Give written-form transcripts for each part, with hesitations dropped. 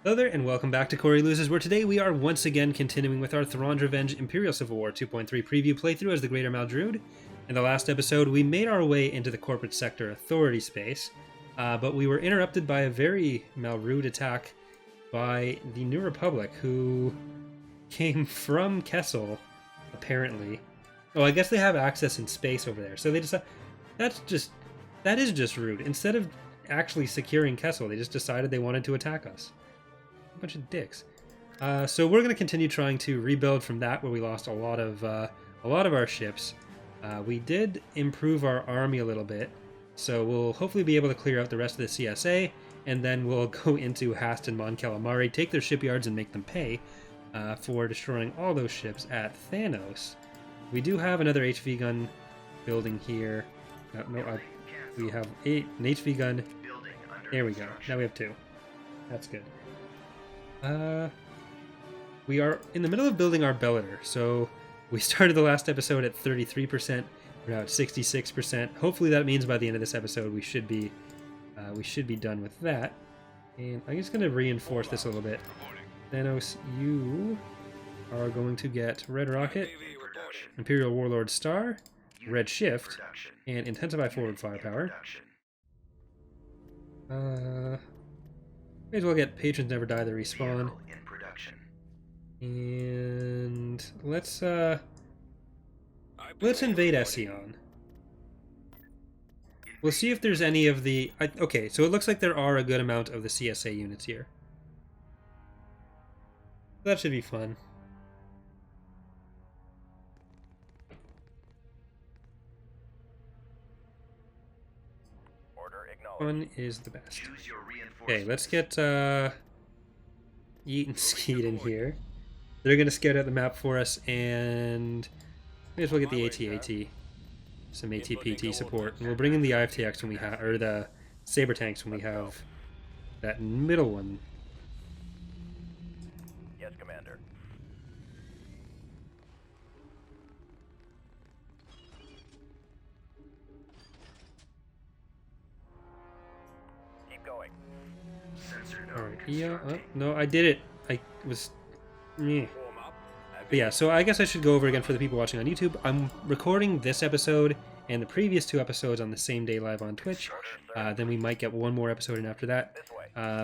Hello there, and welcome back to Corey Loses, where today we are once again continuing with our Thrawn's Revenge Imperial Civil War 2.3 preview playthrough as the Greater Maldruid. In the last episode, we made our way into the Corporate Sector Authority space, but we were interrupted by a very Malrude attack by the New Republic, who came from Kessel, apparently. Oh, I guess they have access in space over there, so they decided... That is just rude. Instead of actually securing Kessel, they just decided they wanted to attack us. Bunch of dicks. So we're going to continue trying to rebuild from that, where we lost a lot of our ships. We did improve our army a little bit, so we'll hopefully be able to clear out the rest of the CSA, and then we'll go into Hast and Mon Calamari, take their shipyards, and make them pay for destroying all those ships at Thanos. We do have another HV gun building here. We have an HV gun. There we go. Now we have two. That's good. We are in the middle of building our Bellator, so we started the last episode at 33%, we're now at 66%. Hopefully that means by the end of this episode we should be done with that. And I'm just going to reinforce this a little bit. Thanos, you are going to get Red Rocket, Imperial Warlord Star, Red Shift, and Intensify Forward Firepower. May as well get Patrons Never Die, the respawn. And let's invade Ession. We'll see if there's any of the... okay, so it looks like there are a good amount of the CSA units here. That should be fun. Fun is the best. Okay, let's get Yeet and Skeet in here. They're going to scout out the map for us, and may as well get the AT-AT. Some AT-PT support. And we'll bring in the IFTX when we have, or the Saber Tanks when we have that middle one. Yes, Commander. Keep going. Alright, yeah, oh, no, I did it. I was... Meh. But yeah, so I guess I should go over again for the people watching on YouTube. I'm recording this episode and the previous two episodes on the same day live on Twitch. Then we might get one more episode in after that.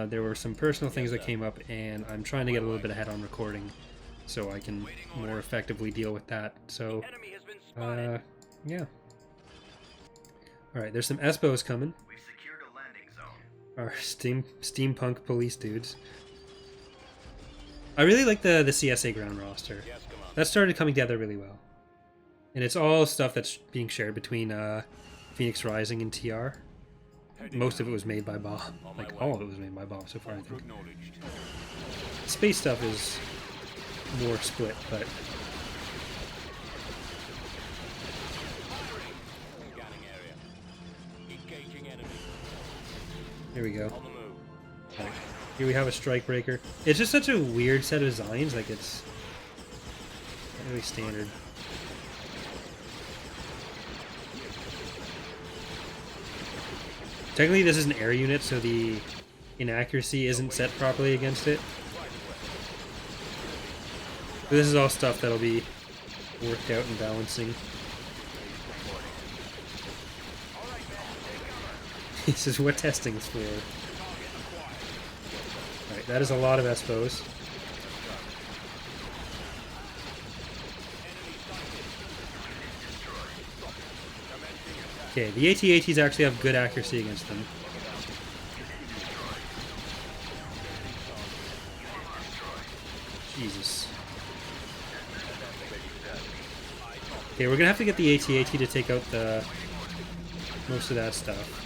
There were some personal things that came up, and I'm trying to get a little bit ahead on recording so I can more effectively deal with that. So, yeah. Alright, there's some Espos coming. Our steampunk police dudes. I really like the CSA ground roster. That started coming together really well. And it's all stuff that's being shared between Phoenix Rising and TR. Most of it was made by Bob. Like, all of it was made by Bob so far, I think. Space stuff is more split, but... Here we go. Right. Here we have a Strikebreaker. It's just such a weird set of designs, like it's not really standard. Technically this is an air unit, so the inaccuracy isn't set properly against it. But this is all stuff that'll be worked out and balancing. This is what testing is for. Alright, that is a lot of Espos. Okay, the AT-ATs actually have good accuracy against them. Jesus. Okay, we're gonna have to get the AT-AT to take out the most of that stuff.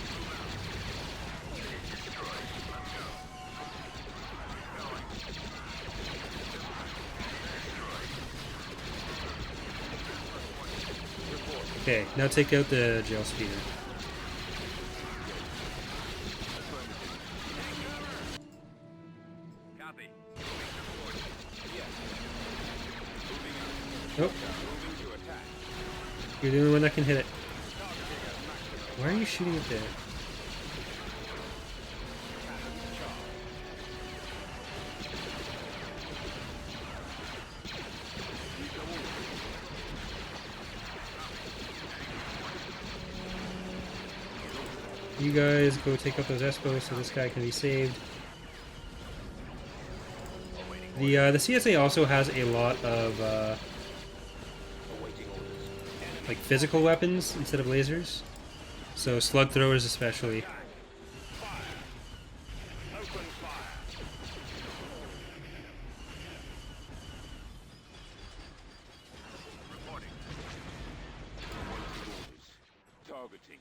Okay, now take out the jail speeder. Oh. You're the only one that can hit it. Why are you shooting it there? You guys go take out those Espos so this guy can be saved. The CSA also has a lot of like physical weapons instead of lasers, so slug throwers especially.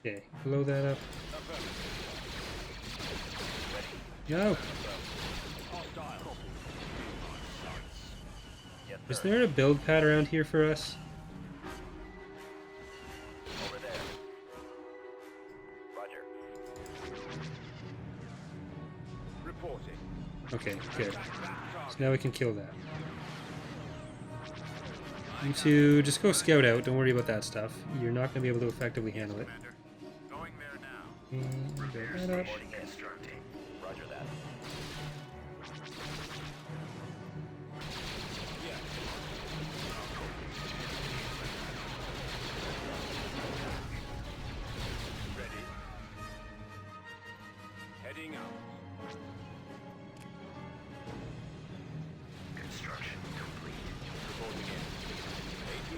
Okay, blow that up. No! Is there a build pad around here for us? Okay, good. So now we can kill that. You two, just go scout out. Don't worry about that stuff. You're not going to be able to effectively handle it. And build that up. Heading out. Construction complete. Reporting in.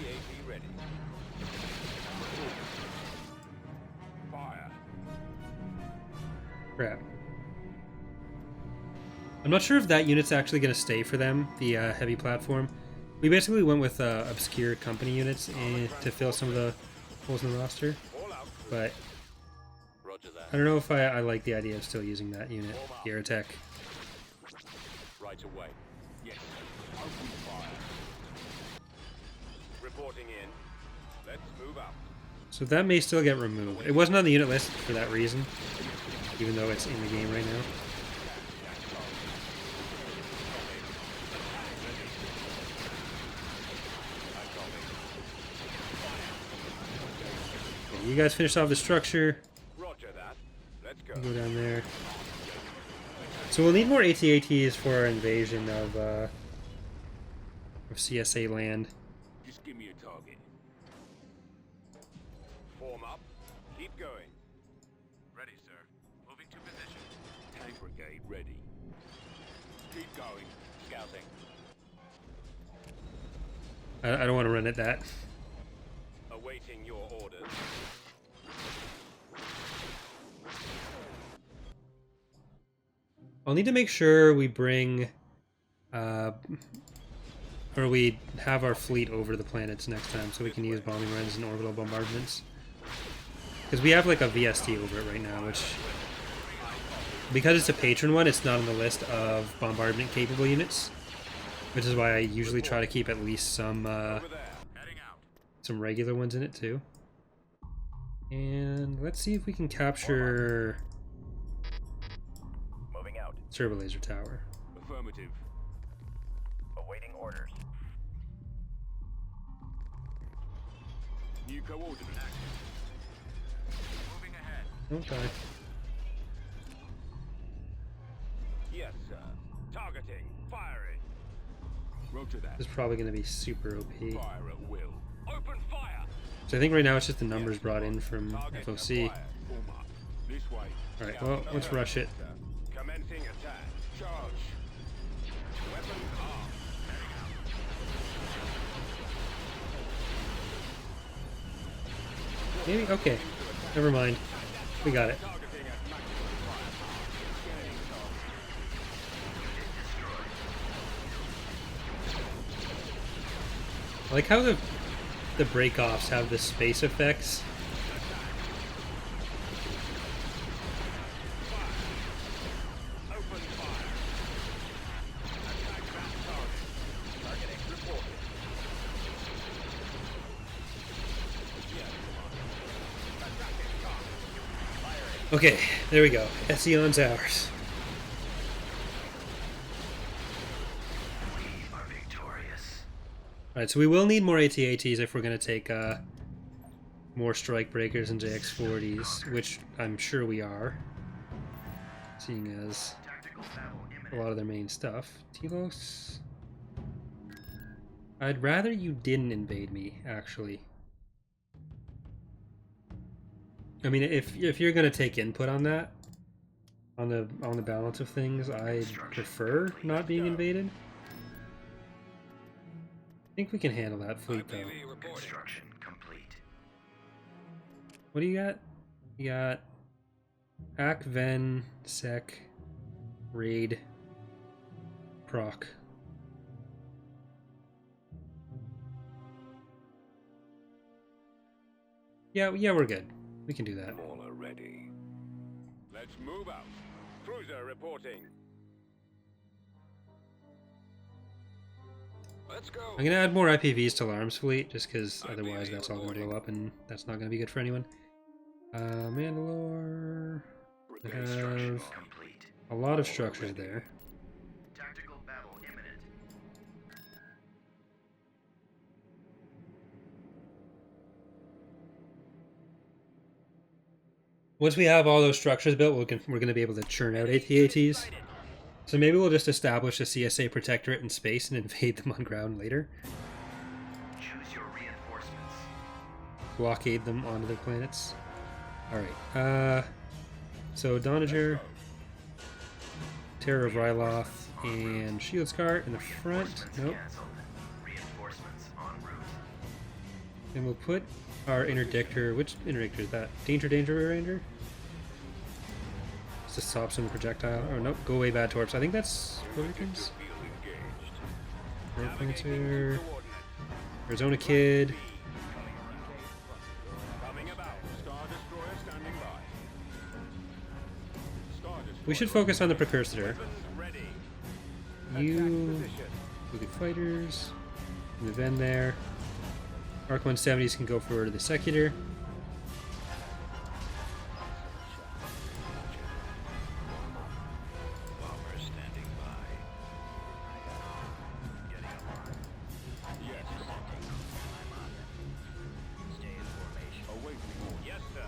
AT-AT ready. Fire. Crap. I'm not sure if that unit's actually going to stay for them, the heavy platform. We basically went with obscure company units to fill some of the holes in the roster, but I don't know if I like the idea of still using that unit, the Aerotech. Right away. Yes. Open fire. Reporting in. Let's move out. So that may still get removed. It wasn't on the unit list for that reason, even though it's in the game right now. Okay, you guys finish off the structure. Roger that. Let's go. Go down there. So we'll need more AT-ATs for our invasion of CSA land. Just give me a target. Form up. Keep going. Ready, sir. Moving to position. Tank brigade ready. Keep going. Scouting. I don't want to run at that. Awaiting your orders. I'll need to make sure we bring, or we have our fleet over the planets next time so we can use bombing runs and orbital bombardments. Because we have like a VST over it right now, which, because it's a patron one, it's not on the list of bombardment capable units. Which is why I usually try to keep at least some regular ones in it too. And let's see if we can capture Turbo Laser Tower. Affirmative. Awaiting orders. New coordinate active. Moving ahead. Don't die. Yes, sir. Targeting. Firing. Roger that. This is probably going to be super OP. Fire at will. Open fire. So I think right now it's just the numbers brought in from Target FOC. acquired. Form up. This way. Alright, well, let's rush it. Commencing attack. Charge. Weapons armed. Maybe? Okay. Never mind. We got it. Targeting at maximum fire. Scanning target. I like how the break-offs have the space effects. Open fire. Attack that target. Targeting reported. Yes, Commander. Attacking target. Firing. Okay, there we go. Ession's ours. We are victorious. Alright, so we will need more AT-ATs if we're going to take more Strike Breakers and JX-40s, which I'm sure we are, seeing as a lot of their main stuff. Telos? I'd rather you didn't invade me, actually. I mean, if you're gonna take input on that, on the balance of things, I prefer not being invaded. I think we can handle that fleet though. Construction complete. What do you got? You got Ak, Ven, Sec, Raid, Proc. Yeah, we're good. We can do that. Mauler ready. Let's move out. Cruiser reporting. Let's go. I'm gonna add more IPVs to Alarm's fleet, just because otherwise that's all gonna blow up, and that's not gonna be good for anyone. Mandalore. I have a lot of structures there. Tactical battle imminent. Once we have all those structures built, we're going to be able to churn out AT-ATs. So maybe we'll just establish a CSA protectorate in space and invade them on ground later. Choose your reinforcements. Blockade them onto their planets. Alright, so Donager, Terror of Ryloth, and Shield Scar in the front. Nope. Reinforcements en route. And we'll put our interdictor. Which interdictor is that? Danger Ranger? Just to stop some projectile. Oh nope, go away bad torps. I think that's Republicans. Planter. Arizona Kid. We should focus on the precursor. You, good fighters, move in there. Arc 170s can go forward to the secular. Yes, sir.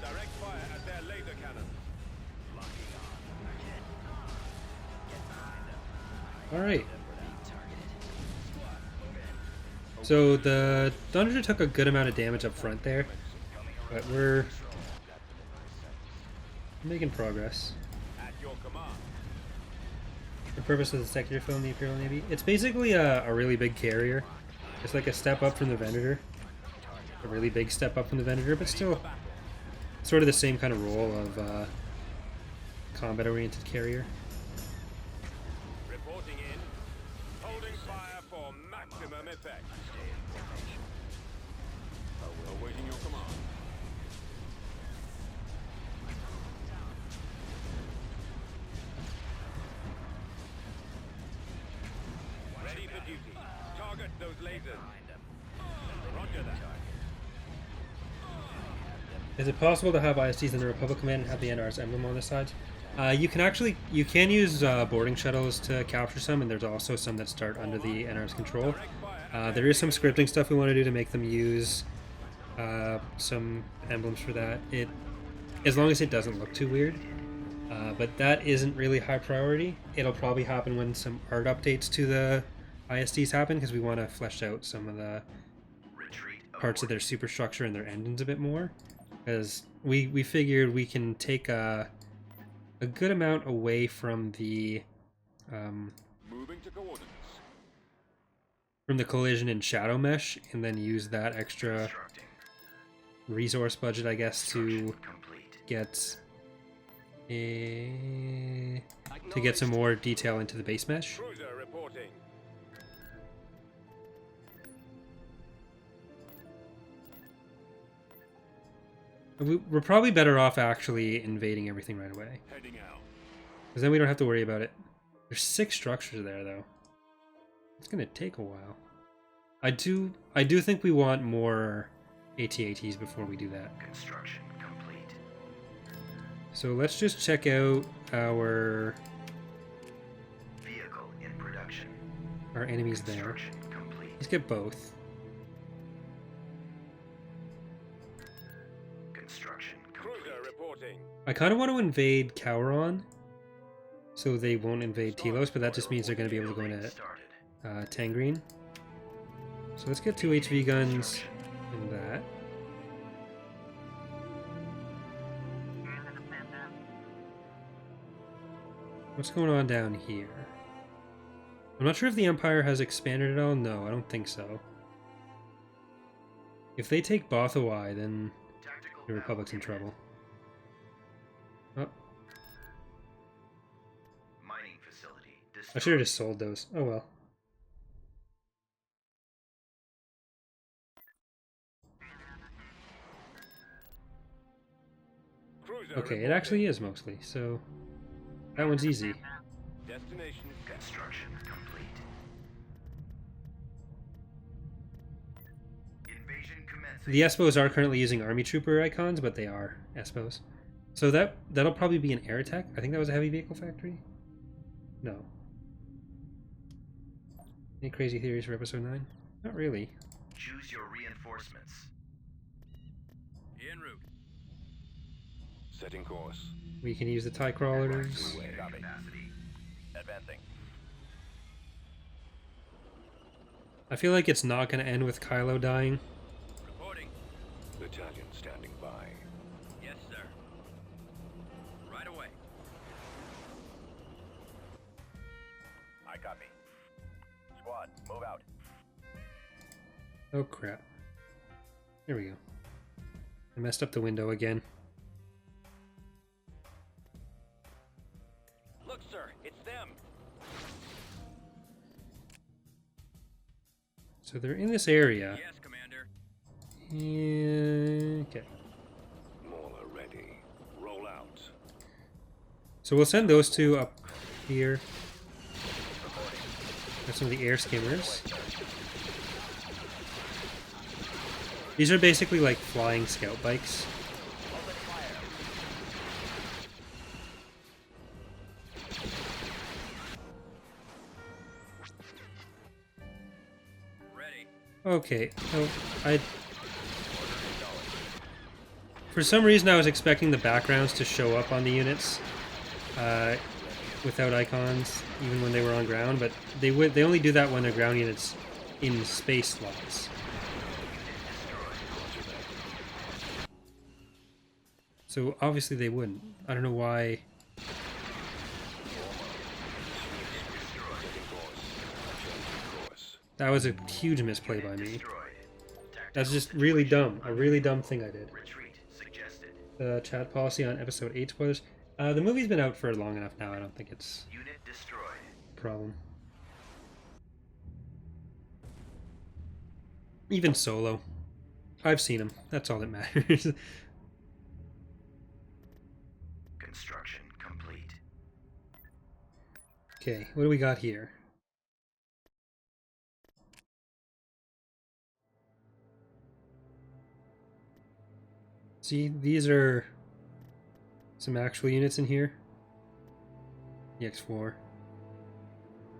Direct fire at their laser cannon. Alright. So the Thunder took a good amount of damage up front there, but we're making progress. At your command. The purpose of the sector film, the Imperial Navy. It's basically a really big carrier. It's like a step up from the Venator. A really big step up from the Venator, but still sort of the same kind of role of combat-oriented carrier. Reporting in. Holding fire for maximum effect. Awaiting your command. Ready for duty. Target those lasers. Roger that. Is it possible to have ISTs in the Republic Command and have the NR's emblem on the sides? You can use boarding shuttles to capture some, and there's also some that start under the NR's control. There is some scripting stuff we want to do to make them use some emblems for that. As long as it doesn't look too weird. But that isn't really high priority. It'll probably happen when some art updates to the ISTs happen, because we want to flesh out some of the parts of their superstructure and their engines a bit more. Because we figured we can take a good amount away from the Moving to coordinates. from the collision and shadow mesh, and then use that extra resource budget, I guess, to get some more detail into the base mesh. Cruiser reporting. We're probably better off actually invading everything right away, Heading out. because then we don't have to worry about it. There's 6 structures there, though. It's gonna take a while. I do think we want more AT-ATs before we do that. Construction complete. So let's just check out our Vehicle in production. enemies there. Construction complete. Let's get both. Construction complete. Cruiser reporting. I kind of want to invade Cowron, so they won't invade Telos, but that just means they're going to be able to go into Started. Tangrene. So let's get 2 HV guns in that. What's going on down here? I'm not sure if the Empire has expanded at all. No, I don't think so. If they take Bothawai, then the Republic's in trouble. Oh. Mining facility I should have just sold those. Oh well. Cruiser Okay, it reporting. actually is mostly, so that one's easy. Destination set. Construction complete. Invasion commencing. The Espos are currently using army trooper icons, but they are Espos. So that'll probably be an air attack. I think that was a heavy vehicle factory. No. Any crazy theories for episode 9? Not really. Choose your reinforcements. En route. Setting course. We can use the TIE crawlers. Copy. Capacity. Advancing. I feel like it's not going to end with Kylo dying. Reporting. Battalion standing by. Yes, sir. Right away. I copy. Squad, move out. Oh crap. There we go. I messed up the window again. Look, sir, it's them. So they're in this area. Yes, Commander. Okay. Mauler ready. Roll out. So we'll send those two up here. That's some of the air skimmers. These are basically like flying scout bikes. Ready. Okay. Oh, for some reason I was expecting the backgrounds to show up on the units without icons, even when they were on ground, but they only do that when they're ground units in space slots. So obviously they wouldn't. I don't know why. That was a huge misplay by me. Destroyed. That's just really dumb. A really dumb thing I did. Retreat suggested. The chat policy on episode 8 spoilers. The movie's been out for long enough now. I don't think it's Unit destroyed. a problem. Even Solo. I've seen him. That's all that matters. Construction complete. Okay, what do we got here? See, these are some actual units in here. The X4.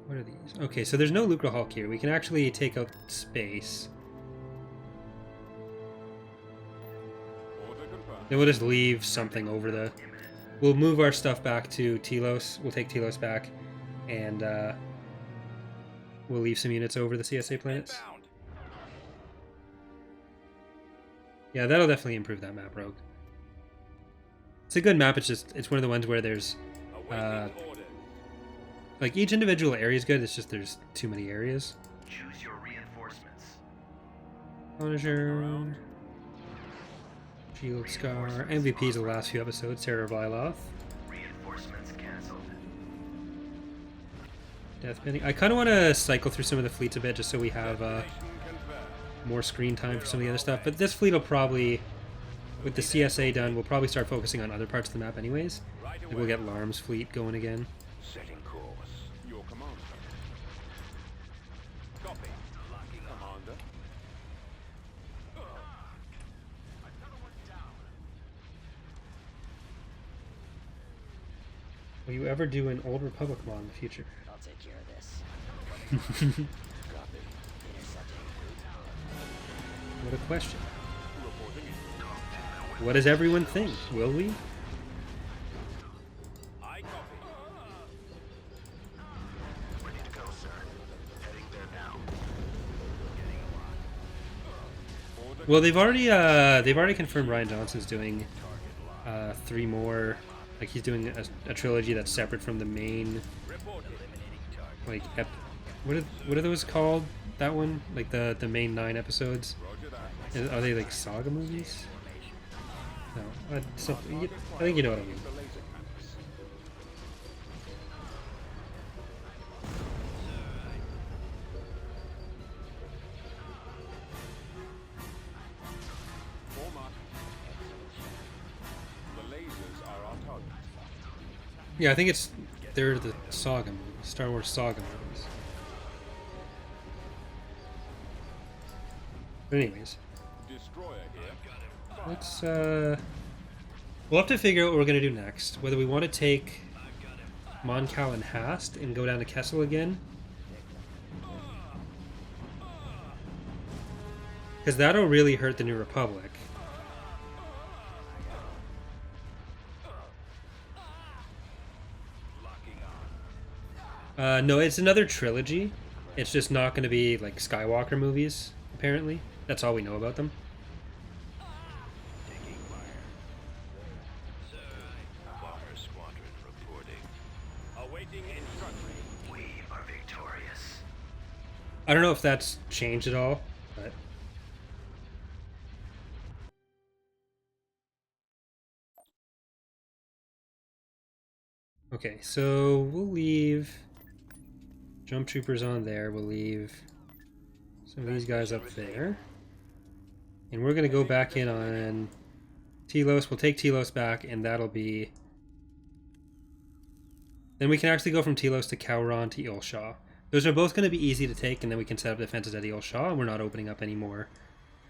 What are these? Okay, so there's no Lucre Hulk here. We can actually take out space. Order confirmed. Then we'll just leave something over the... We'll move our stuff back to Telos. We'll take Telos back. And we'll leave some units over the CSA planets. Inbound. Yeah, that'll definitely improve that map, Rogue. It's a good map. It's just it's one of the ones where there's Awaiting orders. like each individual area is good. It's just there's too many areas. Choose your reinforcements. Punisher, Shield Scar, MVPs of the last few episodes. Terror Vyloth, Reinforcements cancelled. Death Pending. I kind of want to cycle through some of the fleets a bit just so we have Destination confirmed. more screen time for some of the other stuff. But this fleet will probably, with the CSA done, we'll probably start focusing on other parts of the map anyways. Right Like away. we'll get Larm's fleet going again. Setting course. Your command. Copy. Commander. Will you ever do an Old Republic mod in the future? I'll take care of this. Copy. Intercepting. What a question. Reporting in. What does everyone think? Will we? I copy. Ready to go, sir. Heading there now. Order Well, they've already confirmed Ryan Johnson's doing 3 more Like he's doing a trilogy that's separate from the main, Reporting. like, what are those called? That one? Like the main 9 episodes? Roger that. Are they like saga movies? No, I think you know what I mean. The laser cannons. Form up. The lasers are our target. Yeah, I think they're the saga movies, Star Wars saga movies. But anyways, Destroyer here. let's we'll have to figure out what we're gonna do next. Whether we want to take Mon Cal and Hast and go down to Kessel again, because that'll really hurt the New Republic. No, it's another trilogy. It's just not going to be like Skywalker movies, apparently. That's all we know about them. Taking fire. Sir, Bomber Squadron reporting. Awaiting instruction. We are victorious. I don't know if that's changed at all, but... Okay, so we'll leave Jump Troopers on there. We'll leave some of these guys up there. And we're going to go back in on Telos. We'll take Telos back, and that'll be... Then we can actually go from Telos to Cowron to Eolshaw. Those are both going to be easy to take, and then we can set up defenses at Eolshaw, and we're not opening up any more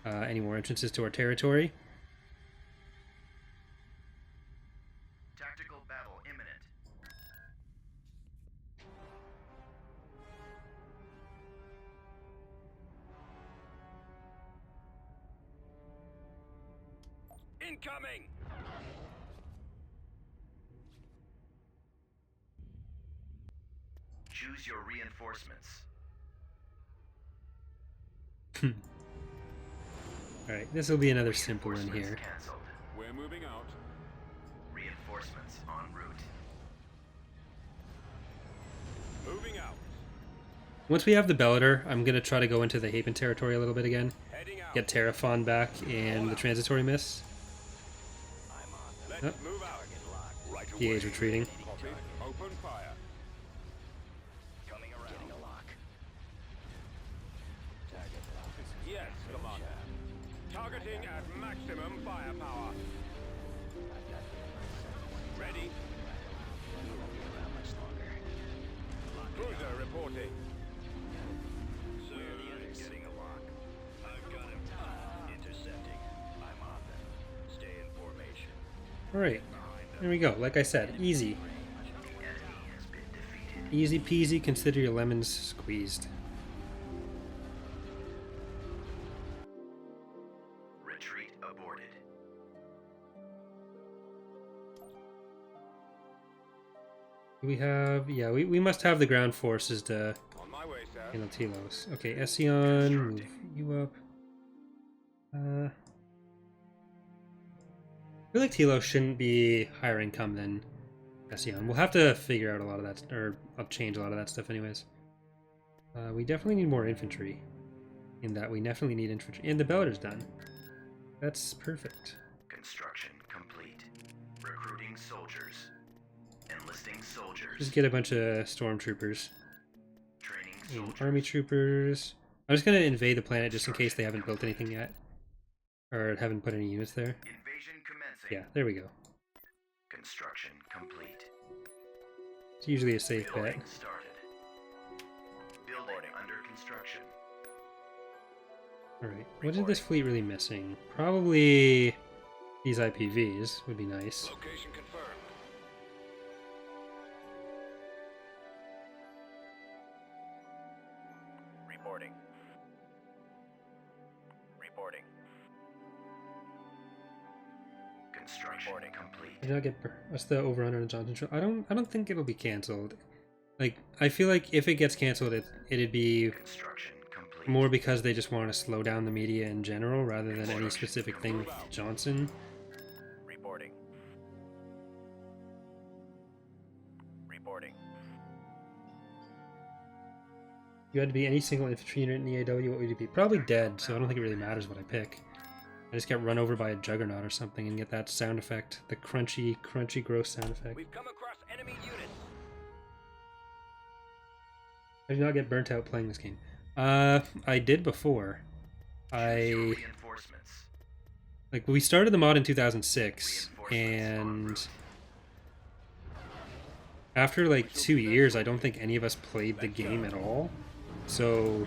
entrances to our territory. Tactical battle imminent. Incoming! Choose your reinforcements. Alright, this will be another simple one Reinforcements here. Cancelled. We're moving out. Reinforcements en route. Moving out. Once we have the Bellator, I'm going to try to go into the Haven territory a little bit again. Heading out. Get Terraphon back and the Transitory Miss. Let's Oh. move out. Right DA away. is retreating. Copy. Open fire. Coming around. Getting a lock. Target lock. Yes, Commander. Targeting at maximum firepower. I've got the Ready. You won't be around much longer. Cruiser reporting. Where are the others? Getting a lock. I've got him. Intercepting. I'm on them. Stay in formation. Alright, there we go. Like I said, easy. The enemy has been defeated. Easy peasy, consider your lemons squeezed. Retreat aborted. We have, yeah, we must have the ground forces to On my way, sir. handle Telos. Okay, Ession, move you up. I feel like Telos shouldn't be higher income than Ession. We'll have to figure out a lot of that, or I'll change a lot of that stuff anyways. We definitely need more infantry. In that, we definitely need infantry. And the Bellator's done. That's perfect. Construction complete. Recruiting soldiers. Enlisting soldiers. Just get a bunch of stormtroopers Training and soldiers. army troopers. I'm just gonna invade the planet just in case they haven't built anything yet. Or haven't put any units there. Invasion commencing. Yeah, there we go. Construction complete. It's usually a safe bet. Building started. Building under construction. Alright, what is this fleet really missing? Probably these IPVs would be nice. Location confirmed. Reporting. Reporting. Construction complete. Did I get what's the over under on Johnson? I don't think it'll be cancelled. Like I feel like if it gets cancelled, it'd be Construction complete. more because they just want to slow down the media in general rather than any specific thing with Johnson. Reporting. Reporting. You had to be any single infantry unit in EAW, what would you be? Probably dead, so I don't think it really matters what I pick. I just get run over by a juggernaut or something and get that sound effect. The crunchy, crunchy, gross sound effect. We've come across enemy units. I did not get burnt out playing this game. I did before. Reinforcements. Like, we started the mod in 2006, and after like 2 years, I don't think any of us played the game at all. So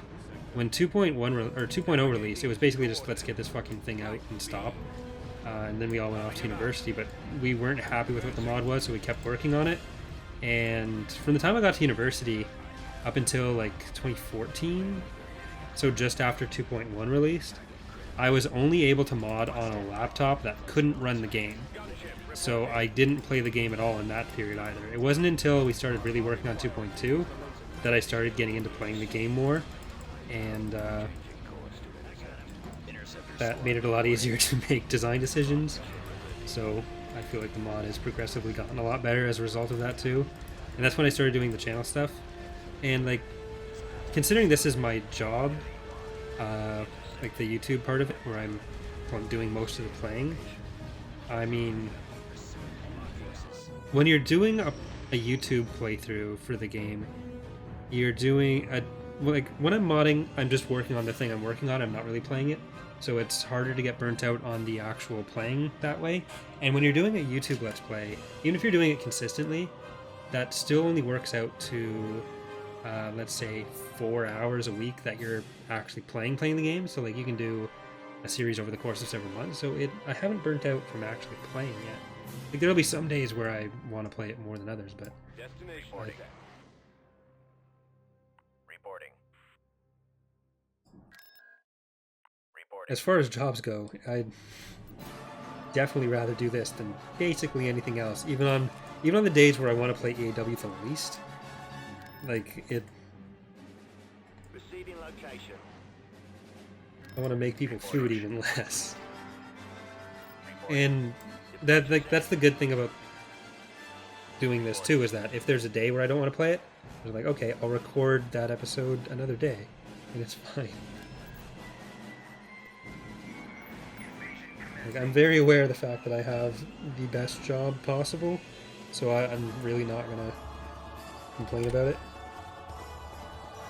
when 2.0 released, it was basically just let's get this fucking thing out and stop. And then we all went off to university, but we weren't happy with what the mod was, so we kept working on it. And from the time I got to university up until like 2014, so just after 2.1 released, I was only able to mod on a laptop that couldn't run the game. So I didn't play the game at all in that period either. It wasn't until we started really working on 2.2 that I started getting into playing the game more, and that made it a lot easier to make design decisions. So I feel like the mod has progressively gotten a lot better as a result of that too. And that's when I started doing the channel stuff. And like, considering this is my job, like the YouTube part of it, where I'm doing most of the playing, I mean, when you're doing a YouTube playthrough for the game, you're doing a, like, when I'm modding, I'm just working on the thing I'm working on, I'm not really playing it, so it's harder to get burnt out on the actual playing that way. And when you're doing a YouTube Let's Play, even if you're doing it consistently, that still only works out to, let's say, 4 hours a week that you're actually playing the game. So like, you can do a series over the course of several months, so I haven't burnt out from actually playing yet. Like, there'll be some days where I want to play it more than others, but Destination. Reporting. as far as jobs go, I'd definitely rather do this than basically anything else. Even on the days where I want to play EAW the least, like, Receiving location. I want to make people food even less. And that's the good thing about doing this too, is that if there's a day where I don't want to play it, I'm like, okay, I'll record that episode another day, and it's fine. Like, I'm very aware of the fact that I have the best job possible, so I'm really not gonna complain about it.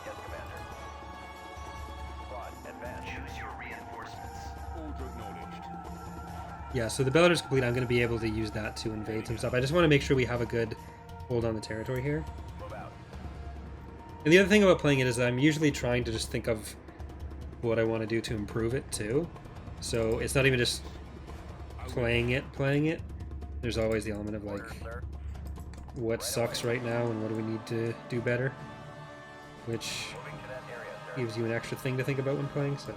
Yes, Commander. Squad, advance. Choose your reinforcements. Order acknowledged. Yeah, so the Bellator's complete. I'm going to be able to use that to invade some stuff. I just want to make sure we have a good hold on the territory here. Move out. And the other thing about playing it is that I'm usually trying to just think of what I want to do to improve it too. So it's not even just playing it. There's always the element of like, Order, sir. what sucks right now and what do we need to do better, which Moving to that area, sir. gives you an extra thing to think about when playing. So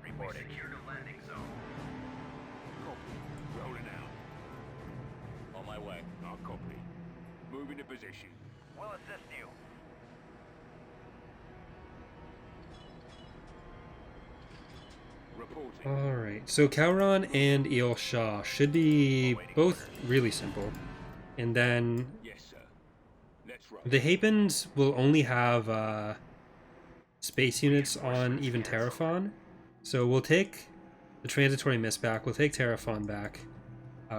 Reporting. Secured a landing zone. Copy. Rolling out. On my way. I'll copy. Moving to position. We'll assist you. Reporting. alright, so Cowron and Eel Shah should be both really simple. And then Yes, sir. Let's roll. the Hapens will only have space units on even Terraphon. So we'll take the Transitory Mist back, we'll take Terraphon back.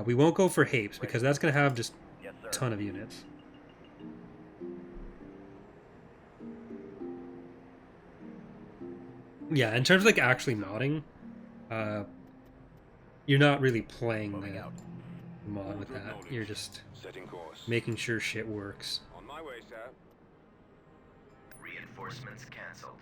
We won't go for Hapes because that's going to have just Yes, sir. a ton of units. Yeah, in terms of like actually modding, you're not really playing Moving out. the mod with that. You're just Setting course. making sure shit works. On my way, sir. Reinforcements cancelled.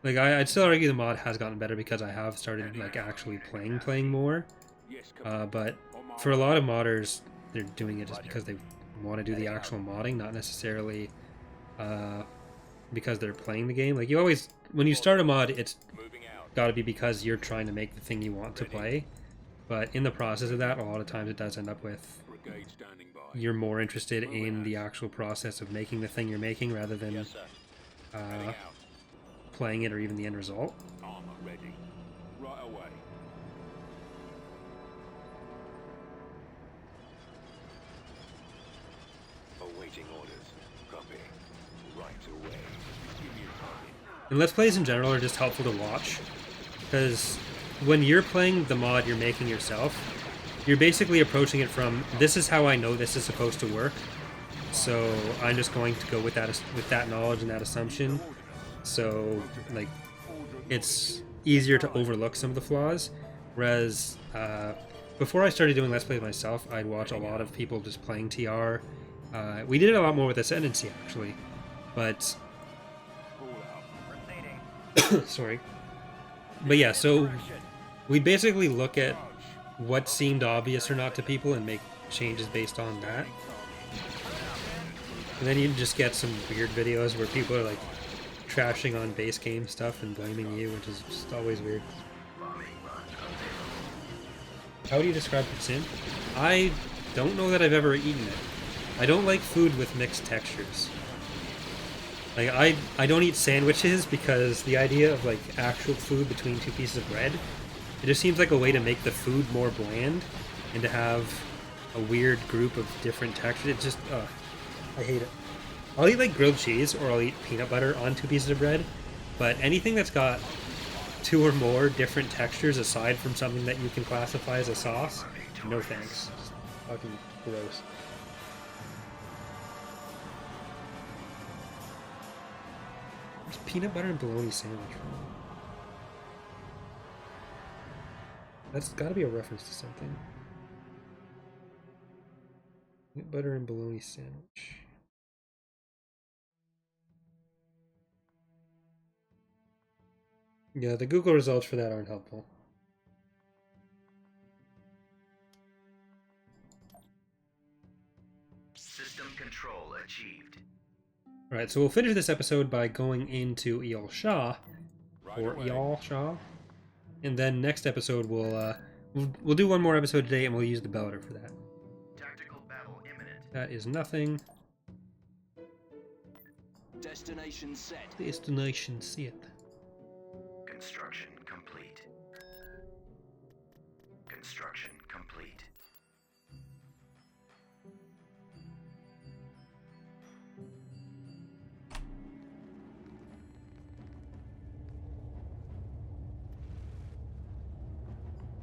Like, I'd still argue the mod has gotten better because I have started like actually playing more. Yes, come But on my for a way. lot of modders, they're doing it just because they want to do the actual modding, not necessarily because they're playing the game. Like, you always, when you start a mod, it's Moving out. got to be because you're trying to make the thing you want to play. But in the process of that, a lot of times it does end up with Brigade standing by. you're more interested in the actual process of making the thing you're making rather than Yes, sir. Heading out. playing it or even the end result. Armor ready. Right away. Awaiting orders. Copy. Right away. Give me a target. And Let's Plays in general are just helpful to watch, because when you're playing the mod you're making yourself, you're basically approaching it from, this is how I know this is supposed to work, so I'm just going to go with that knowledge and that assumption. So, like, it's easier to overlook some of the flaws, whereas before I started doing Let's Plays myself, I'd watch a lot of people just playing TR. We did it a lot more with Ascendancy, actually, but sorry. But yeah, so we basically look at what seemed obvious or not to people and make changes based on that. And then you just get some weird videos where people are like trashing on base game stuff and blaming you, which is just always weird. How do you describe poutine? I don't know that I've ever eaten it. I don't like food with mixed textures. Like, I don't eat sandwiches because the idea of like actual food between two pieces of bread, it just seems like a way to make the food more bland and to have a weird group of different textures. It just, I hate it. I'll eat like grilled cheese or I'll eat peanut butter on two pieces of bread, but anything that's got two or more different textures aside from something that you can classify as a sauce, no thanks. Just fucking gross. Where's peanut butter and bologna sandwich from? That's gotta be a reference to something. Peanut butter and bologna sandwich. Yeah, the Google results for that aren't helpful. System control achieved. Alright, so we'll finish this episode by going into Eol Shah, or Eol Shah, and then next episode we'll do one more episode today and we'll use the Bellator for that. Tactical battle imminent. That is nothing. Destination set. Destination set. Construction complete. Construction complete.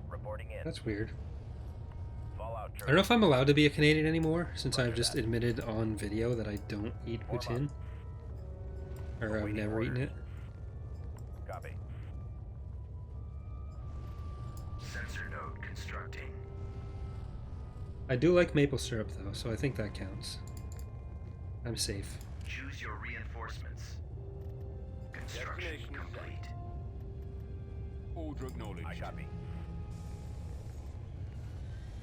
Reporting in. That's weird. Fallout I don't know if I'm allowed to be a Canadian anymore, since I've just admitted on video that I don't eat poutine. Or I've never eaten it. Copy. Sensor node constructing. I do like maple syrup though, so I think that counts. I'm safe. Choose your reinforcements. Construction Destination complete. Order acknowledged. I copy.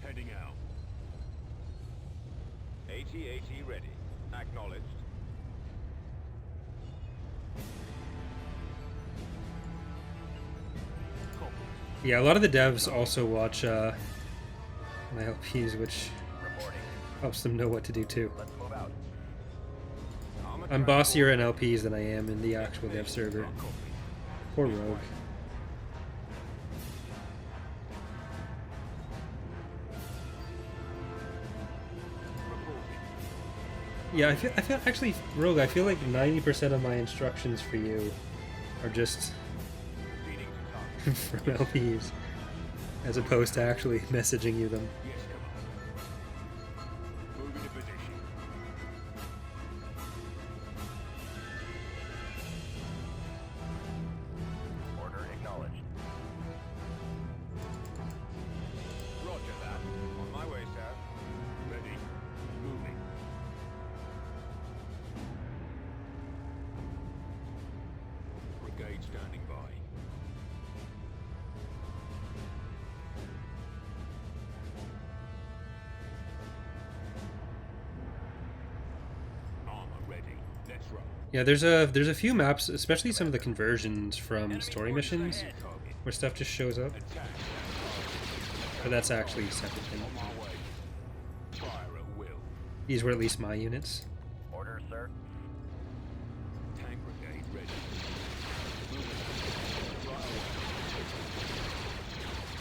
Heading out. AT-AT ready. Acknowledged. Copy. Yeah, a lot of the devs also watch my LPs, which Reporting. helps them know what to do too. Let's move out. I'm bossier in LPs than I am in the actual dev server. Poor Rogue. Yeah, I feel actually, Rogue, I feel like 90% of my instructions for you are just from LPs, as opposed to actually messaging you them. Yes, come on. Moving to position. Order acknowledged. Roger that. On my way, sir. Ready. Moving. Brigade standing by. Armor ready. Let's roll. Yeah, there's a few maps, especially some of the conversions from story missions, where stuff just shows up. Attack. But that's actually a separate thing. On my way. Fire at will. These were at least my units. Order, sir. Tank brigade ready. Moving. Right away.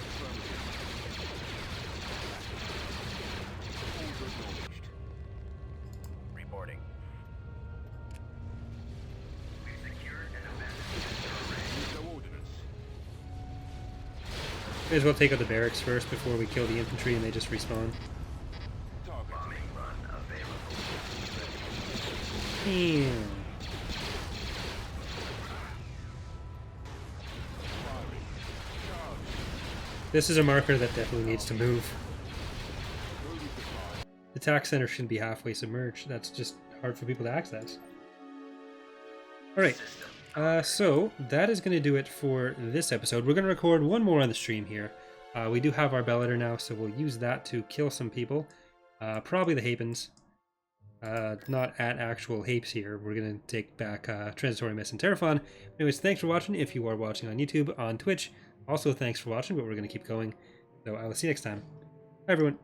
Affirmative. Order acknowledged. May as well take out the barracks first before we kill the infantry and they just respawn. Targeting. Damn. This is a marker that definitely needs to move. The tax center shouldn't be halfway submerged. That's just hard for people to access. Alright, so that is going to do it for this episode. We're going to record one more on the stream here. We do have our Bellator now, so we'll use that to kill some people. Probably the Hapens. Not at actual Hapes here. We're going to take back Transitory Mist and Terraphon. Anyways, thanks for watching if you are watching on YouTube, on Twitch. Also, thanks for watching, but we're going to keep going. So I will see you next time. Bye, everyone.